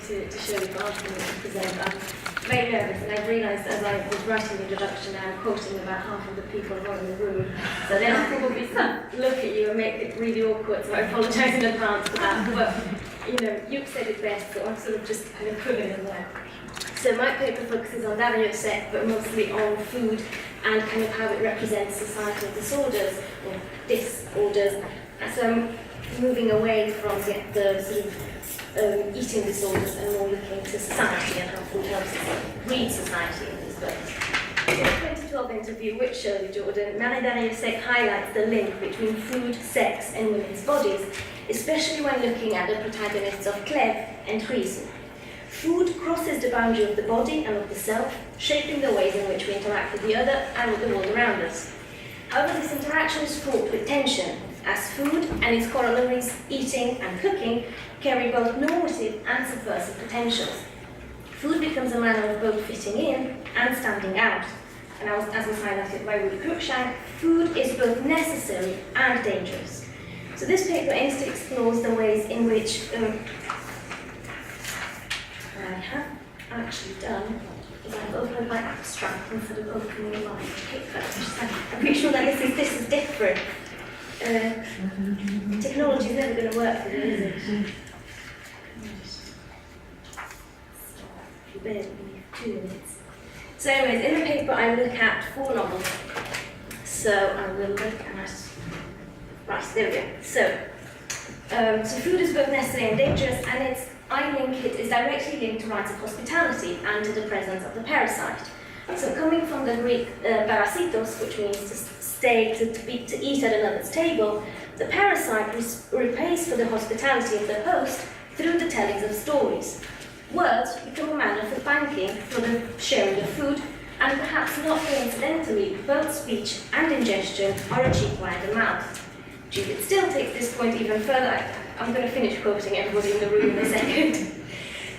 to show the article and present. I'm very nervous, and I've realised as I was writing the introduction now, I'm quoting about half of the people who are in the room. So then I'll probably look at you and make it really awkward, so I apologise in advance for that. But, you know, you've said it best, so I'm sort of just kind of putting it there. So my paper focuses on Daroczi, but mostly on food and kind of how it represents societal disorders or disorders. So I'm moving away from the sort of eating disorders and more looking to society and how food helps us read society in this way. So the 2012 interview with Shirley Jordan, Daroczi highlights the link between food, sex and women's bodies, especially when looking at the protagonists of Clèves and Treason. Food crosses the boundary of the body and of the self, shaping the ways in which we interact with the other and with the world around us. However, this interaction is fraught with tension, as food and its corollaries, eating and cooking, carry both normative and subversive potentials. Food becomes a manner of both fitting in and standing out. And as was highlighted by Ruth Cruikshank, food is both necessary and dangerous. So this paper aims to explore the ways in which I have actually done is I've opened my abstract instead of opening my paper. I'm pretty sure that this is different. Technology is never going to work for me, is it? Bear with me 2 minutes. So anyways, in the paper I look at 4 novels. So I will look at... Right, there we go. So food is both necessary and dangerous, and it is directly linked to rites of hospitality and to the presence of the parasite. So coming from the Greek parasitos, which means to stay, to eat at another's table, the parasite repays for the hospitality of the host through the tellings of stories. Words become a manner for thanking for the sharing of food, and perhaps not coincidentally, both speech and ingestion are achieved via the mouth. Judith Still takes this point even further. I'm going to finish quoting everybody in the room in a second.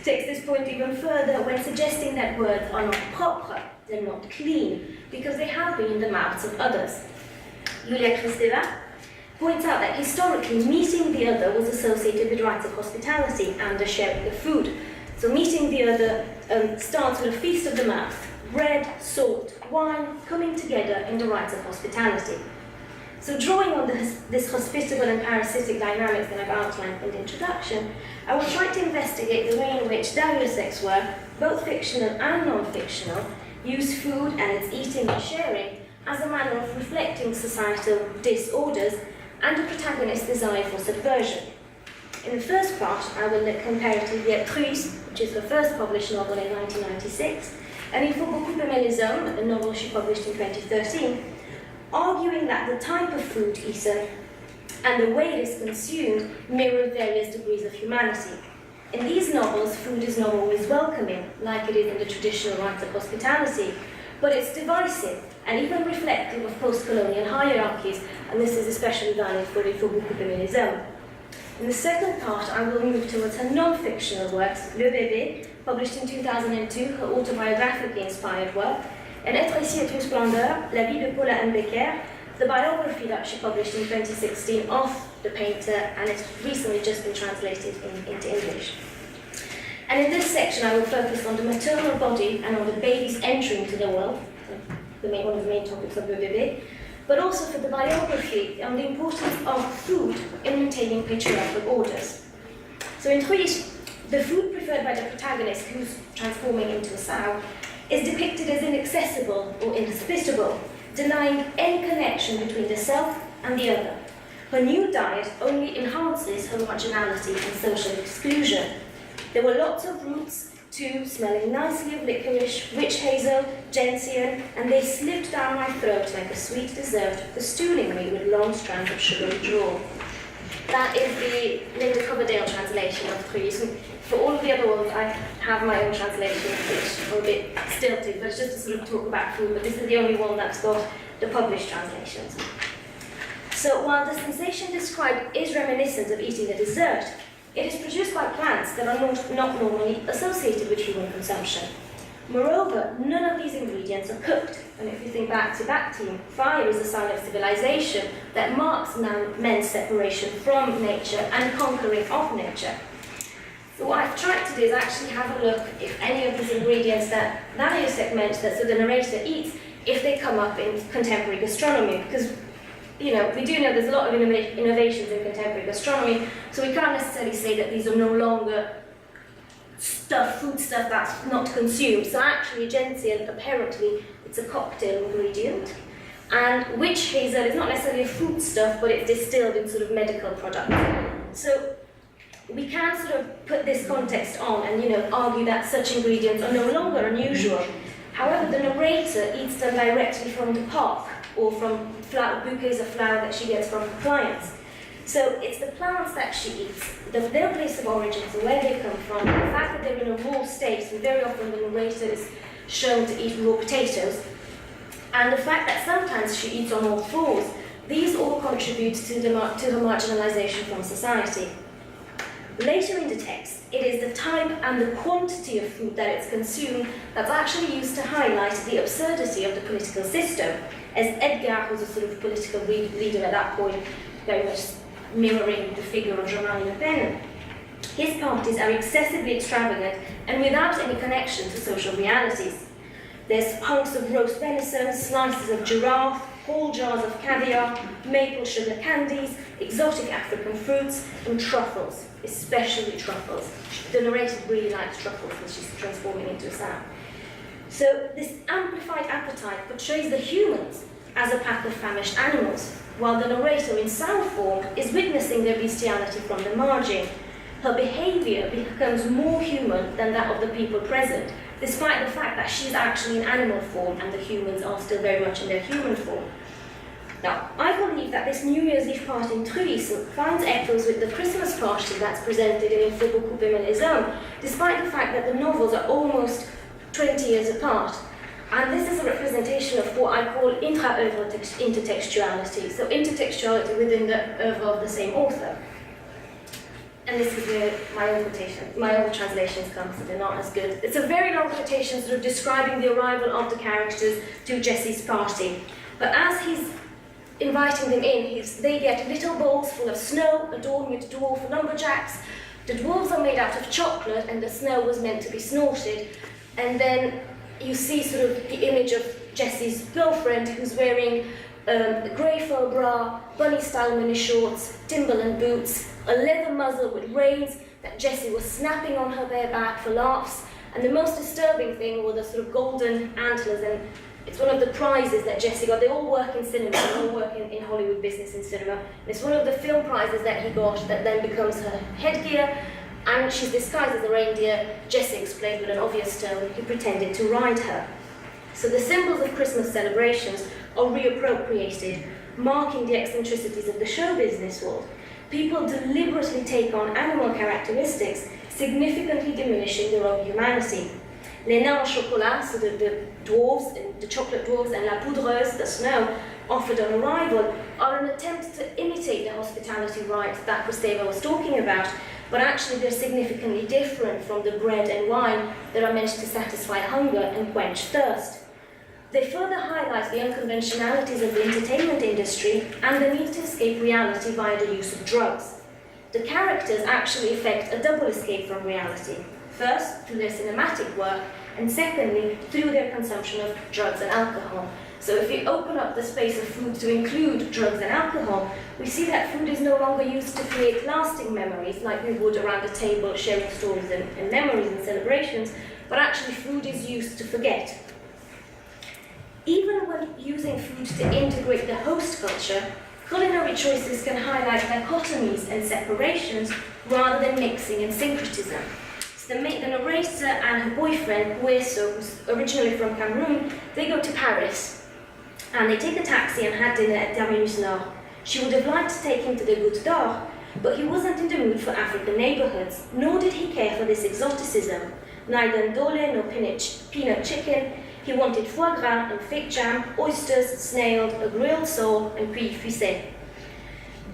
Takes this point even further when suggesting that words are not propre, they're not clean, because they have been in the mouths of others. Julia Kristeva points out that historically meeting the other was associated with rites of hospitality and the sharing of food. So meeting the other starts with a feast of the mouth, bread, salt, wine coming together in the rites of hospitality. So drawing on this hospitable and parasitic dynamics that I've outlined in the introduction, I will try to investigate the way in which Daroczi's work, both fictional and non-fictional, use food and its eating and sharing as a manner of reflecting societal disorders and the protagonist's desire for subversion. In the first part, I will look comparatively at Treason, which is her first published novel in 1996, and Il faut beaucoup aimer les hommes, a novel she published in 2013, arguing that the type of food eaten and the way it is consumed mirror various degrees of humanity. In these novels, food is not always welcoming, like it is in the traditional rites of hospitality, but it's divisive and even reflective of post-colonial hierarchies, and this is especially valid for Il faut beaucoup aimer les hommes. In the second part, I will move towards her non-fictional works, Le Bébé, published in 2002, her autobiographically inspired work, and Être ici est une splendeur, La vie de Paula M. Becker, the biography that she published in 2016 of the painter, and it's recently just been translated into English. And in this section, I will focus on the maternal body and on the baby's entry into the world, one of the main topics of Le Bébé, but also for the biography on the importance of food in maintaining patriarchal orders. So in Treason, the food preferred by the protagonist, who's transforming into a sow, is depicted as inaccessible or inhospitable, denying any connection between the self and the other. Her new diet only enhances her marginality and social exclusion. There were lots of roots, too, smelling nicely of licorice, witch hazel, gentian, and they slipped down my throat like a sweet dessert, festooning me with long strands of sugary drool. That is the Linda Coverdale translation of Treason. For all of the other ones, I have my own translation, which are a bit stilted, but it's just to sort of talk about food, but this is the only one that's got the published translations. So while the sensation described is reminiscent of eating a dessert, it is produced by plants that are not normally associated with human consumption. Moreover, none of these ingredients are cooked, and if you think back to Bakhtin, fire is a sign of civilization that marks men's separation from nature and conquering of nature. So what I've tried to do is actually have a look if any of these ingredients that Daroczi mentioned, that so the narrator eats, if they come up in contemporary gastronomy, because we do know there's a lot of innovations in contemporary gastronomy, so we can't necessarily say that these are no longer food stuff that's not consumed. So actually, gentian, apparently, it's a cocktail ingredient. And witch hazel is not necessarily a food stuff, but it's distilled in sort of medical product. So we can sort of put this context on and argue that such ingredients are no longer unusual. However, the narrator eats them directly from the park or from bouquets of flower that she gets from her clients. So it's the plants that she eats, their place of origin, so where they come from, the fact that they're in a raw state, and very often the narrator is shown to eat raw potatoes, and the fact that sometimes she eats on all fours, these all contribute to her marginalization from society. Later in the text, it is the type and the quantity of food that it's consumed that's actually used to highlight the absurdity of the political system, as Edgar was a sort of political leader at that point, very much mirroring the figure of Jean-Marie Le Pen. His parties are excessively extravagant and without any connection to social realities. There's hunks of roast venison, slices of giraffe, whole jars of caviar, maple sugar candies, exotic African fruits, and truffles, especially truffles. The narrator really likes truffles and she's transforming into a sow. So this amplified appetite portrays the humans as a pack of famished animals, while the narrator in sow form is witnessing their bestiality from the margin. Her behavior becomes more human than that of the people present, despite the fact that she's actually in animal form and the humans are still very much in their human form. Now, I believe that this New Year's Eve party in Truisse finds echoes with the Christmas party that's presented in Il faut beaucoup aimer les hommes, despite the fact that the novels are almost 20 years apart. And this is a representation of what I call intra-oeuvre intertextuality, so intertextuality within the oeuvre of the same author. And this is where my own translations come, so they're not as good. It's a very long quotation sort of describing the arrival of the characters to Jesse's party. But as he's inviting them in, they get little bowls full of snow adorned with dwarf lumberjacks. The dwarves are made out of chocolate and the snow was meant to be snorted. And then you see sort of the image of Jesse's girlfriend who's wearing a grey faux bra, bunny-style mini shorts, Timberland boots, a leather muzzle with reins that Jessie was snapping on her bare back for laughs, and the most disturbing thing were the sort of golden antlers, and it's one of the prizes that Jessie got. They all work in cinema, they all work in Hollywood business in cinema. And it's one of the film prizes that he got that then becomes her headgear, and she's disguised as a reindeer. Jessie explained with an obvious tone he pretended to ride her. So the symbols of Christmas celebrations are reappropriated, marking the eccentricities of the show business world. People deliberately take on animal characteristics, significantly diminishing their own humanity. Les nains au chocolat, so the dwarves, the chocolate dwarves, and la poudreuse, the snow, offered on arrival, are an attempt to imitate the hospitality rites that Kristeva was talking about, but actually they're significantly different from the bread and wine that are meant to satisfy hunger and quench thirst. They further highlight the unconventionalities of the entertainment industry and the need to escape reality via the use of drugs. The characters actually effect a double escape from reality. First, through their cinematic work, and secondly, through their consumption of drugs and alcohol. So if you open up the space of food to include drugs and alcohol, we see that food is no longer used to create lasting memories like we would around a table sharing stories and memories and celebrations, but actually food is used to forget. Even when using food to integrate the host culture, culinary choices can highlight dichotomies and separations rather than mixing and syncretism. So the narrator and her boyfriend, Hueso, who's originally from Cameroon, they go to Paris and they take a taxi and have dinner at Terminus Nord. She would have liked to take him to the Goutte d'Or, but he wasn't in the mood for African neighborhoods, nor did he care for this exoticism. Neither ndole nor peanut chicken. He wanted foie gras and fig jam, oysters, snailed, a grilled sole, and cuit frisé.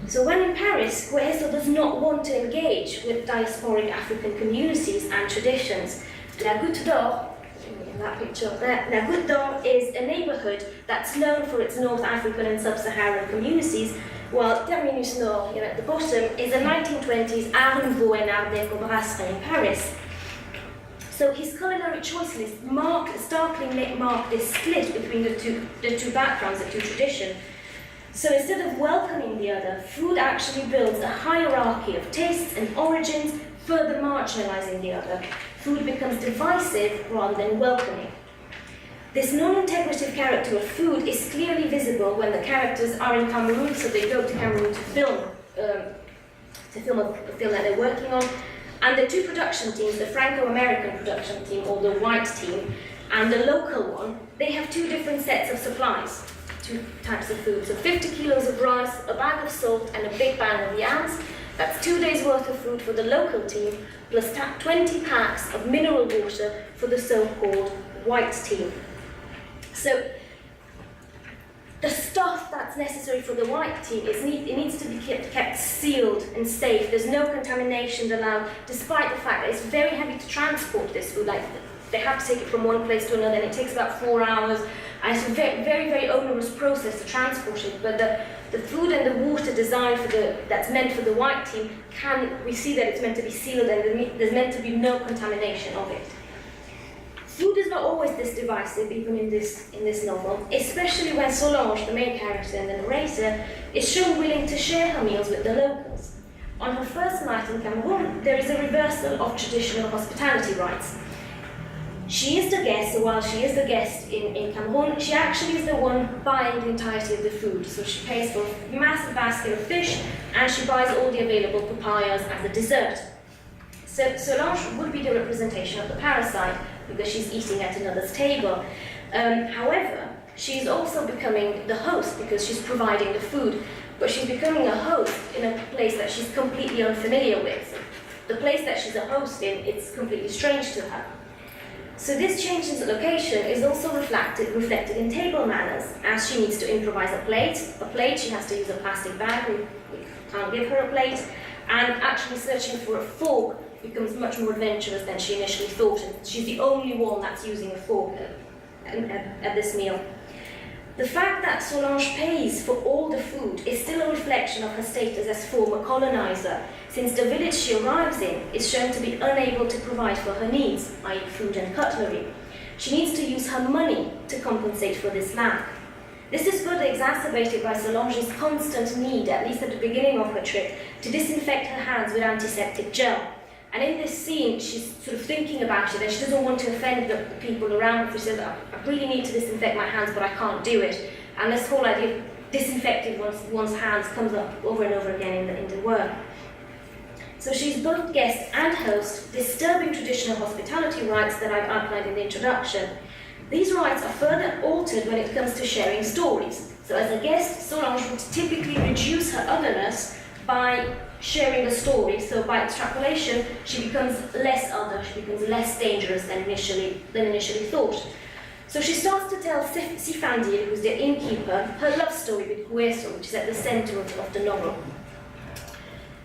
So when in Paris, Hueso does not want to engage with diasporic African communities and traditions. La Goutte d'Or, that picture up there. Now, Goudon is a neighbourhood that's known for its North African and Sub-Saharan communities, while Terminus Nord, here at the bottom, is a 1920s Art Nouveau and Art Deco brasserie in Paris. So his culinary choices startlingly mark this split between the two backgrounds, the two traditions. So instead of welcoming the other, food actually builds a hierarchy of tastes and origins, further marginalizing the other. Food becomes divisive rather than welcoming. This non-integrative character of food is clearly visible when the characters are in Cameroon, so they go to Cameroon to film a film that they're working on. And the two production teams, the Franco-American production team, or the white team, and the local one, they have two different sets of supplies, two types of food. So 50 kilos of rice, a bag of salt, and a big bag of yams. That's 2 days' worth of food for the local team, plus 20 packs of mineral water for the so-called white team. So the stuff that's necessary for the white team, it needs to be kept sealed and safe. There's no contamination allowed, despite the fact that it's very heavy to transport this food. Like, they have to take it from one place to another, and it takes about 4 hours. And it's a very, very, very onerous process to transport it. But the food and the water designed that's meant for the white team, we see that it's meant to be sealed, and there's meant to be no contamination of it. Food is not always this divisive, even in this novel, especially when Solange, the main character and the narrator, is shown willing to share her meals with the locals. On her first night in Cameroon, there is a reversal of traditional hospitality rights. She is the guest, so while she is the guest in Cameroon, she actually is the one buying the entirety of the food. So she pays for a massive basket of fish, and she buys all the available papayas as a dessert. So Solange would be the representation of the parasite, because she's eating at another's table. However, she's also becoming the host because she's providing the food, but she's becoming a host in a place that she's completely unfamiliar with. The place that she's a host in, it's completely strange to her. So this change in location is also reflected in table manners, as she needs to improvise a plate. She has to use a plastic bag, we can't give her a plate, and actually searching for a fork becomes much more adventurous than she initially thought, and she's the only one that's using a fork at this meal. The fact that Solange pays for all the food is still a reflection of her status as former colonizer, since the village she arrives in is shown to be unable to provide for her needs, i.e. food and cutlery. She needs to use her money to compensate for this lack. This is further exacerbated by Solange's constant need, at least at the beginning of her trip, to disinfect her hands with antiseptic gel. And in this scene, she's sort of thinking about it, and she doesn't want to offend the people around her. She says, I really need to disinfect my hands, but I can't do it. And this whole idea of disinfecting one's hands comes up over and over again in the work. So she's both guest and host, disturbing traditional hospitality rights that I've outlined in the introduction. These rights are further altered when it comes to sharing stories. So as a guest, Solange would typically reduce her otherness by sharing the story, so by extrapolation, she becomes less other, she becomes less dangerous than initially thought. So she starts to tell Sifandil, who's the innkeeper, her love story with Hueso, which is at the center of the novel.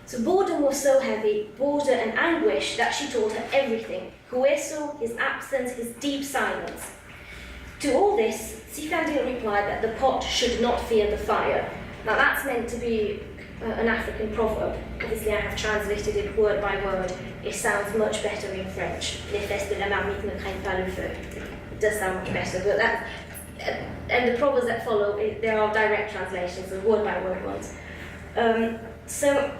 So boredom was so heavy, border and anguish, that she told her everything. Hueso, his absence, his deep silence. To all this, Sifandil replied that the pot should not fear the fire. Now that's meant to be an African proverb. Obviously I have translated it word by word. It sounds much better in French. Les fesses de la marmite ne craignent pas le feu. It does sound much better, but and the proverbs that follow, there are direct translations, the word by word ones. So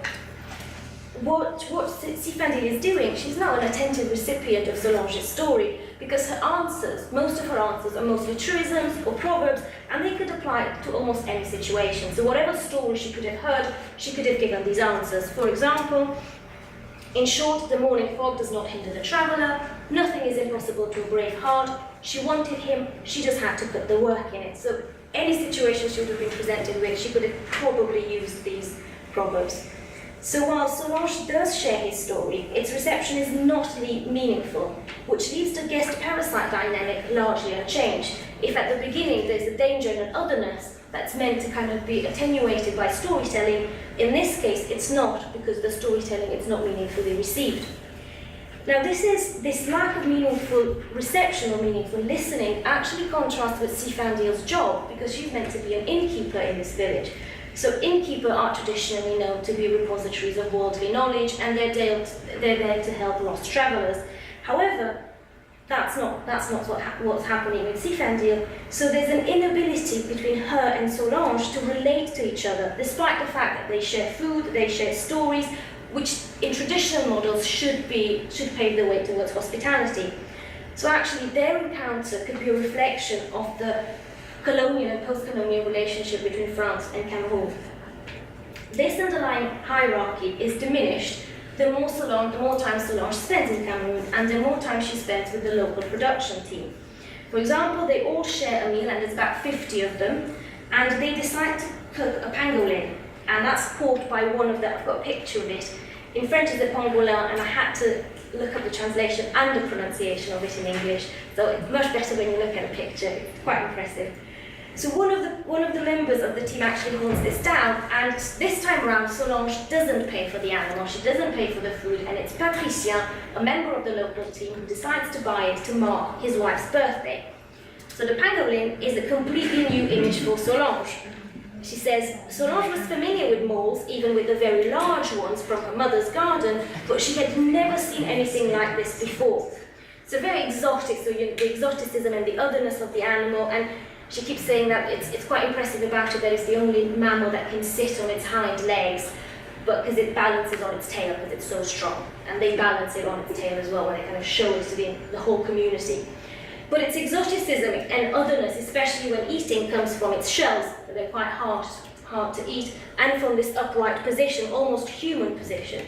what Sifandil is doing, she's now an attentive recipient of Solange's story, because her answers, most of her answers are mostly truisms or proverbs, and they could apply to almost any situation. So whatever story she could have heard, she could have given these answers. For example, in short, the morning fog does not hinder the traveller, nothing is impossible to a brave heart, she wanted him, she just had to put the work in it. So any situation she would have been presented with, she could have probably used these proverbs. So while Solange does share his story, its reception is not meaningful, which leaves the guest-parasite dynamic largely unchanged. If at the beginning there's a danger and an otherness that's meant to kind of be attenuated by storytelling, in this case it's not, because the storytelling is not meaningfully received. Now this lack of meaningful reception or meaningful listening actually contrasts with Sifandil's job, because she's meant to be an innkeeper in this village. So innkeeper are traditionally known to be repositories of worldly knowledge, and they're there to help lost travellers. However, that's not what's happening with Sifandil. So there's an inability between her and Solange to relate to each other, despite the fact that they share food, they share stories, which in traditional models should pave the way towards hospitality. So actually their encounter could be a reflection of the colonial and post-colonial relationship between France and Cameroon. This underlying hierarchy is diminished the more time Solange spends in Cameroon, and the more time she spends with the local production team. For example, they all share a meal, and there's about 50 of them, and they decide to cook a pangolin, and that's caught by one of them. I've got a picture of it. In French it's a pangolin, and I had to look up the translation and the pronunciation of it in English, so it's much better when you look at a picture. It's quite impressive. So one of the members of the team actually holds this down, and this time around Solange doesn't pay for the animal, she doesn't pay for the food, and it's Patricien, a member of the local team, who decides to buy it to mark his wife's birthday. So the pangolin is a completely new image for Solange. She says Solange was familiar with moles, even with the very large ones from her mother's garden, but she had never seen anything like this before. So very exotic, so the exoticism and the otherness of the animal, and she keeps saying that it's quite impressive about it that it's the only mammal that can sit on its hind legs, but because it balances on its tail because it's so strong. And they balance it on its tail as well when they kind of show it to the whole community. But its exoticism and otherness, especially when eating, comes from its shells, that they're quite hard to eat, and from this upright position, almost human position.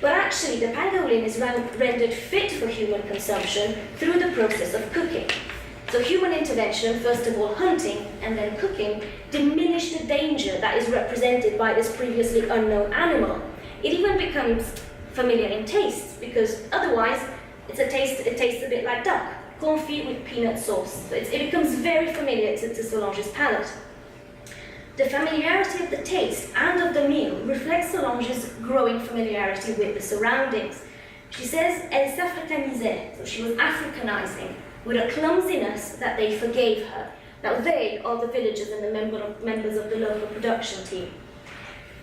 But actually, the pangolin is rendered fit for human consumption through the process of cooking. So human intervention, first of all hunting and then cooking, diminish the danger that is represented by this previously unknown animal. It even becomes familiar in taste, because otherwise it tastes a bit like duck, confit with peanut sauce. So it becomes very familiar to Solange's palate. The familiarity of the taste and of the meal reflects Solange's growing familiarity with the surroundings. She says, elle s'africanisait, so she was Africanizing, with a clumsiness that they forgave her. Now they are the villagers and the members of the local production team.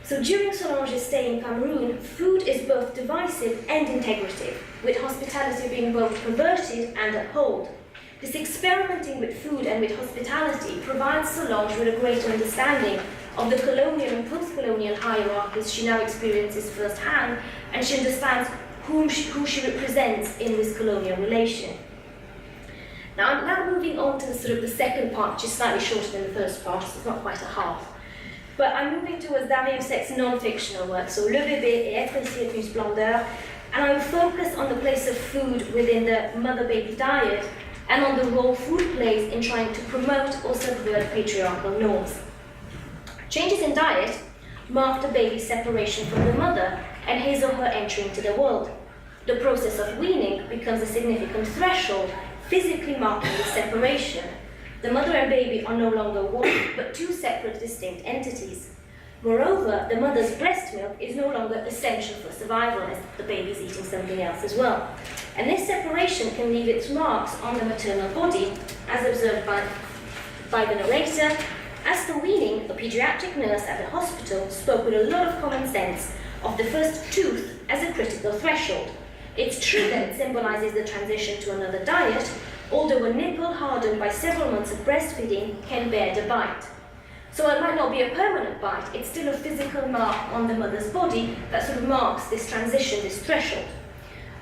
So during Solange's stay in Cameroon, food is both divisive and integrative, with hospitality being both perverted and upheld. This experimenting with food and with hospitality provides Solange with a greater understanding of the colonial and post-colonial hierarchies she now experiences firsthand, and she understands who she represents in this colonial relation. Now I'm now moving on to the second part, which is slightly shorter than the first part, so it's not quite a half. But I'm moving towards Daroczi's non-fictional work, so Le bébé et être ici est une splendeur, and I will focus on the place of food within the mother-baby diet, and on the role food plays in trying to promote or subvert patriarchal norms. Changes in diet mark the baby's separation from the mother and his or her entry into the world. The process of weaning becomes a significant threshold, physically marking the separation. The mother and baby are no longer one, but two separate, distinct entities. Moreover, the mother's breast milk is no longer essential for survival, as the baby's eating something else as well. And this separation can leave its marks on the maternal body, as observed by the narrator. As for weaning, the pediatric nurse at the hospital spoke with a lot of common sense of the first tooth as a critical threshold. It's true that it symbolizes the transition to another diet, although a nipple hardened by several months of breastfeeding can bear the bite. So it might not be a permanent bite, it's still a physical mark on the mother's body that sort of marks this transition, this threshold.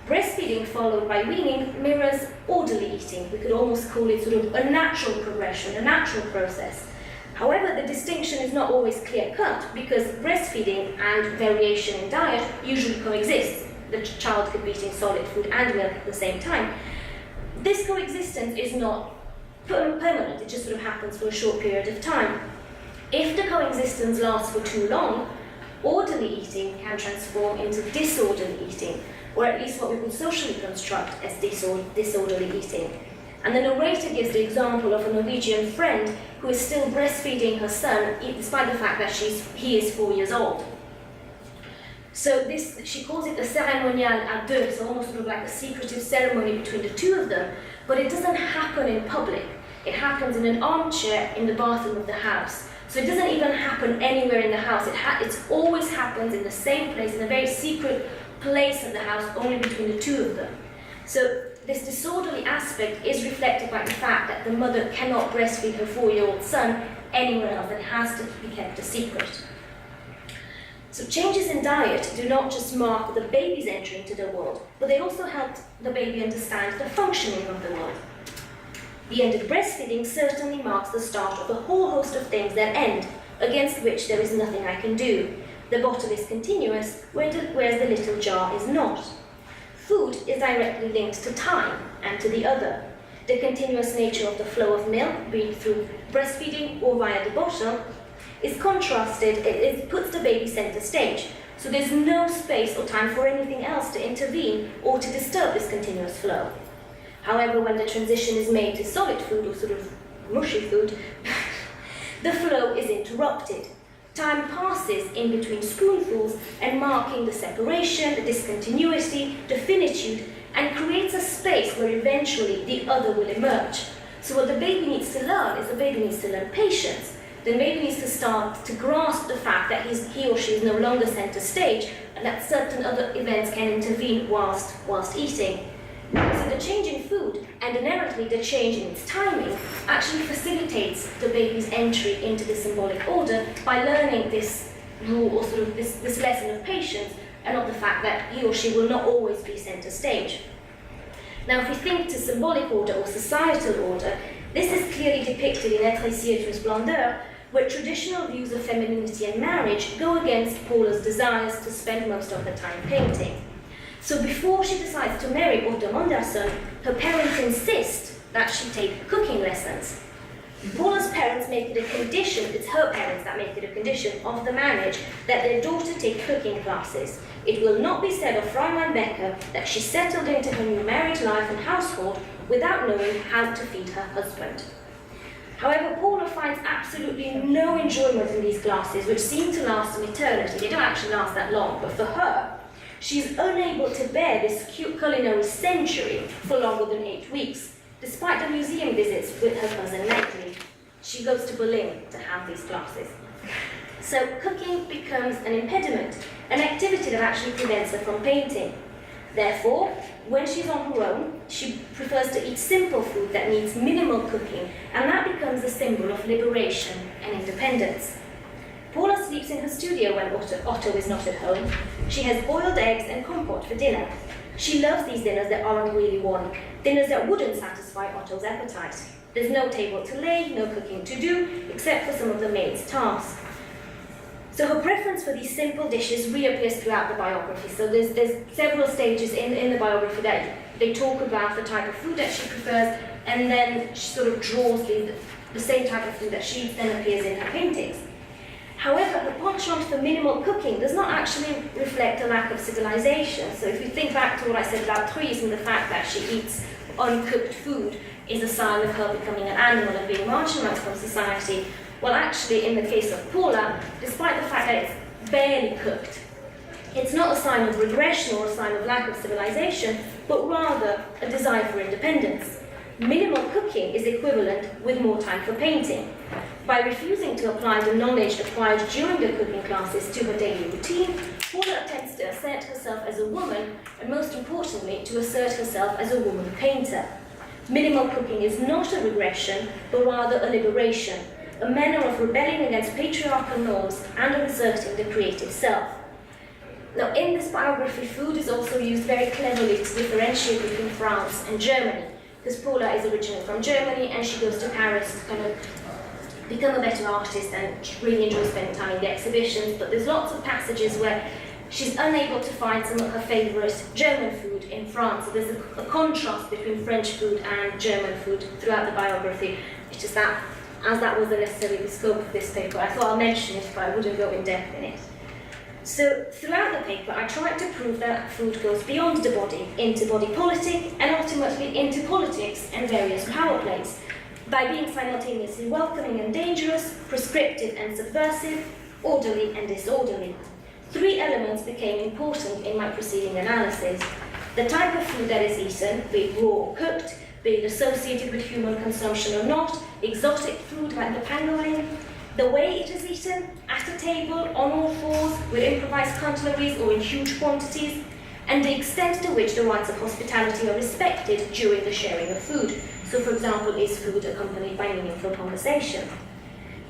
Breastfeeding followed by weaning mirrors orderly eating. We could almost call it sort of a natural progression, a natural process. However, the distinction is not always clear-cut, because breastfeeding and variation in diet usually coexist. The child could be eating solid food and milk at the same time. This coexistence is not permanent, it just sort of happens for a short period of time. If the coexistence lasts for too long, orderly eating can transform into disorderly eating, or at least what we would socially construct as disorderly eating. And the narrator gives the example of a Norwegian friend who is still breastfeeding her son, despite the fact that he is 4 years old. So this, she calls it a cérémonial à deux, so almost sort of like a secretive ceremony between the two of them, but it doesn't happen in public. It happens in an armchair in the bathroom of the house. So it doesn't even happen anywhere in the house. It always happens in the same place, in a very secret place of the house, only between the two of them. So this disorderly aspect is reflected by the fact that the mother cannot breastfeed her 4-year-old son anywhere else, and it has to be kept a secret. So changes in diet do not just mark the baby's entry into the world, but they also help the baby understand the functioning of the world. The end of breastfeeding certainly marks the start of a whole host of things that end, against which there is nothing I can do. The bottle is continuous, whereas the little jar is not. Food is directly linked to time and to the other. The continuous nature of the flow of milk, be it through breastfeeding or via the bottle, is contrasted, it puts the baby center stage. So there's no space or time for anything else to intervene or to disturb this continuous flow. However, when the transition is made to solid food or sort of mushy food, the flow is interrupted. Time passes in between spoonfuls and marking the separation, the discontinuity, the finitude, and creates a space where eventually the other will emerge. So what the baby needs to learn is the baby needs to learn patience. The baby needs to start to grasp the fact that he or she is no longer center stage and that certain other events can intervene whilst eating. So the change in food, and inherently the change in its timing, actually facilitates the baby's entry into the symbolic order by learning this rule, or sort of this lesson of patience, and of the fact that he or she will not always be center stage. Now, if we think to symbolic order or societal order, this is clearly depicted in Être ici et une splendeur, where traditional views of femininity and marriage go against Paula's desires to spend most of her time painting. So before she decides to marry Otto Monderson, her parents insist that she take cooking lessons. Paula's parents make it a condition, it's her parents that make it a condition of the marriage, that their daughter take cooking classes. It will not be said of Fräulein Becker that she settled into her new married life and household without knowing how to feed her husband. However, Paula finds absolutely no enjoyment in these classes, which seem to last an eternity. They don't actually last that long, but for her, she's unable to bear this culinary century for longer than 8 weeks, despite the museum visits with her cousin Natalie. She goes to Berlin to have these classes. So cooking becomes an impediment, an activity that actually prevents her from painting. Therefore, when she's on her own, she prefers to eat simple food that needs minimal cooking, and that becomes a symbol of liberation and independence. Paula sleeps in her studio when Otto is not at home. She has boiled eggs and compote for dinner. She loves these dinners that aren't really one, dinners that wouldn't satisfy Otto's appetite. There's no table to lay, no cooking to do, except for some of the maid's tasks. So her preference for these simple dishes reappears throughout the biography. So there's several stages in the biography that they talk about the type of food that she prefers, and then she sort of draws the same type of food that she then appears in her paintings. However, her penchant for minimal cooking does not actually reflect a lack of civilization. So if you think back to what I said about Trees and the fact that she eats uncooked food is a sign of her becoming an animal and being marginalized from society, well, actually, in the case of Paula, despite the fact that it's barely cooked, it's not a sign of regression or a sign of lack of civilization, but rather a desire for independence. Minimal cooking is equivalent with more time for painting. By refusing to apply the knowledge acquired during the cooking classes to her daily routine, Paula attempts to assert herself as a woman, and most importantly, to assert herself as a woman painter. Minimal cooking is not a regression, but rather a liberation, a manner of rebelling against patriarchal norms and of asserting the creative self. Now, in this biography, food is also used very cleverly to differentiate between France and Germany, because Paula is originally from Germany and she goes to Paris to kind of become a better artist and really enjoy spending time in the exhibitions, but there's lots of passages where she's unable to find some of her favourite German food in France. So there's a contrast between French food and German food throughout the biography. It's just that, as that wasn't necessarily the scope of this paper, I thought I'll mention it, but I wouldn't go in depth in it. So throughout the paper, I tried to prove that food goes beyond the body, into body politic, and ultimately into politics and various power plays, by being simultaneously welcoming and dangerous, prescriptive and subversive, orderly and disorderly. three elements became important in my preceding analysis. The type of food that is eaten, be it raw or cooked, be it associated with human consumption or not, exotic food like the pangolin, the way it is eaten, at a table, on all fours, with improvised cutleries or in huge quantities, and the extent to which the rights of hospitality are respected during the sharing of food. So, for example, is food accompanied by meaningful conversation?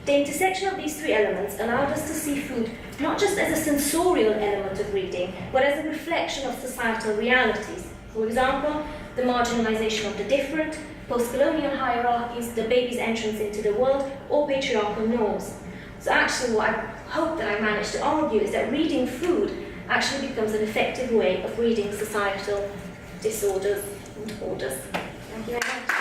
The intersection of these three elements allowed us to see food not just as a sensorial element of reading, but as a reflection of societal realities. For example, the marginalization of the different, post-colonial hierarchies, the baby's entrance into the world, or patriarchal norms. So actually what I hope that I managed to argue is that reading food actually becomes an effective way of reading societal disorders and orders. Thank you very much.